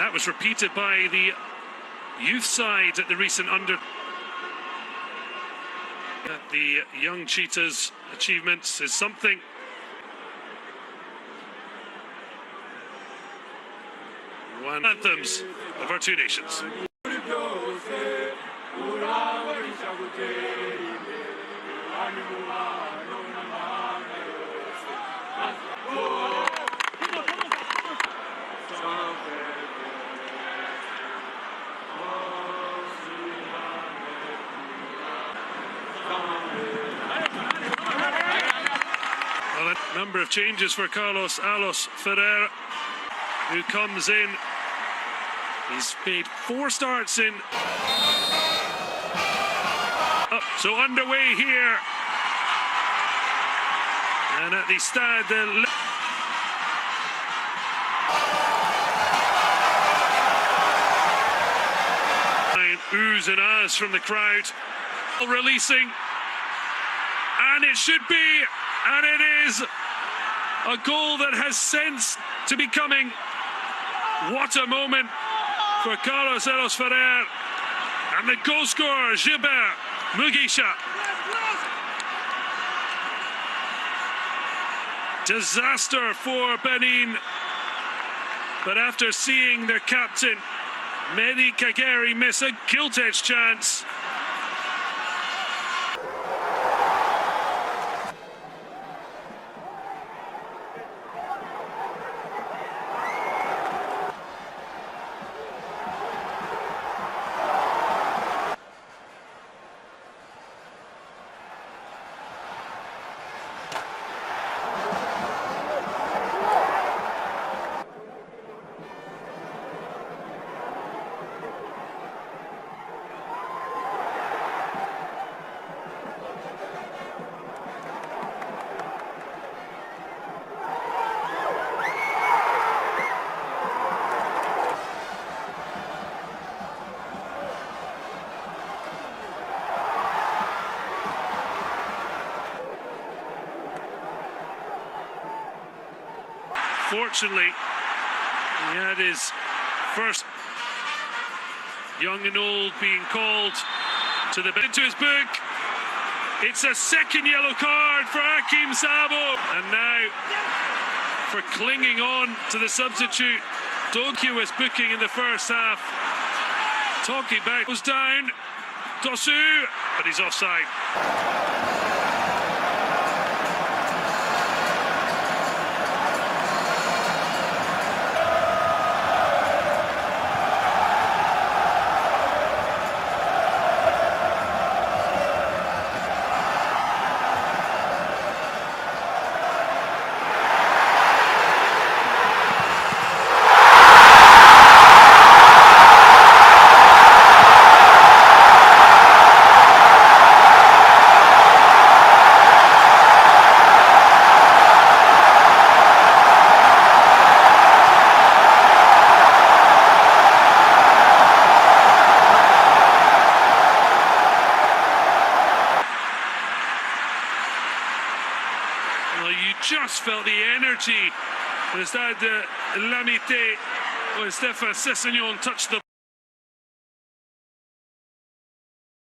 That was repeated by the youth side at the recent under. The young cheetahs' achievements is something. One anthems of our two nations. Well, a number of changes for Carlos Alos Ferreira, who comes in. He's made 4 starts in. So underway here. And at the Stade de oohs and ahs from the crowd. Releasing. And it should be, and it is, a goal that has sense to be coming. What a moment for Carlos Alos Ferreira. And the goal scorer, Gilbert Mugisha. Disaster for Benin. But after seeing their captain, Mehdi Kagere, miss a gilt-edged chance. Fortunately, he had his first young and old being called to the into his book. It's a second yellow card for Hakim Sabo. And now, for clinging on to the substitute, Donkey was booking in the first half. Talking back was down. Dosu, but he's offside. Just felt the energy. The Stade de l'Amitié when Stéphane Sessegnon touched the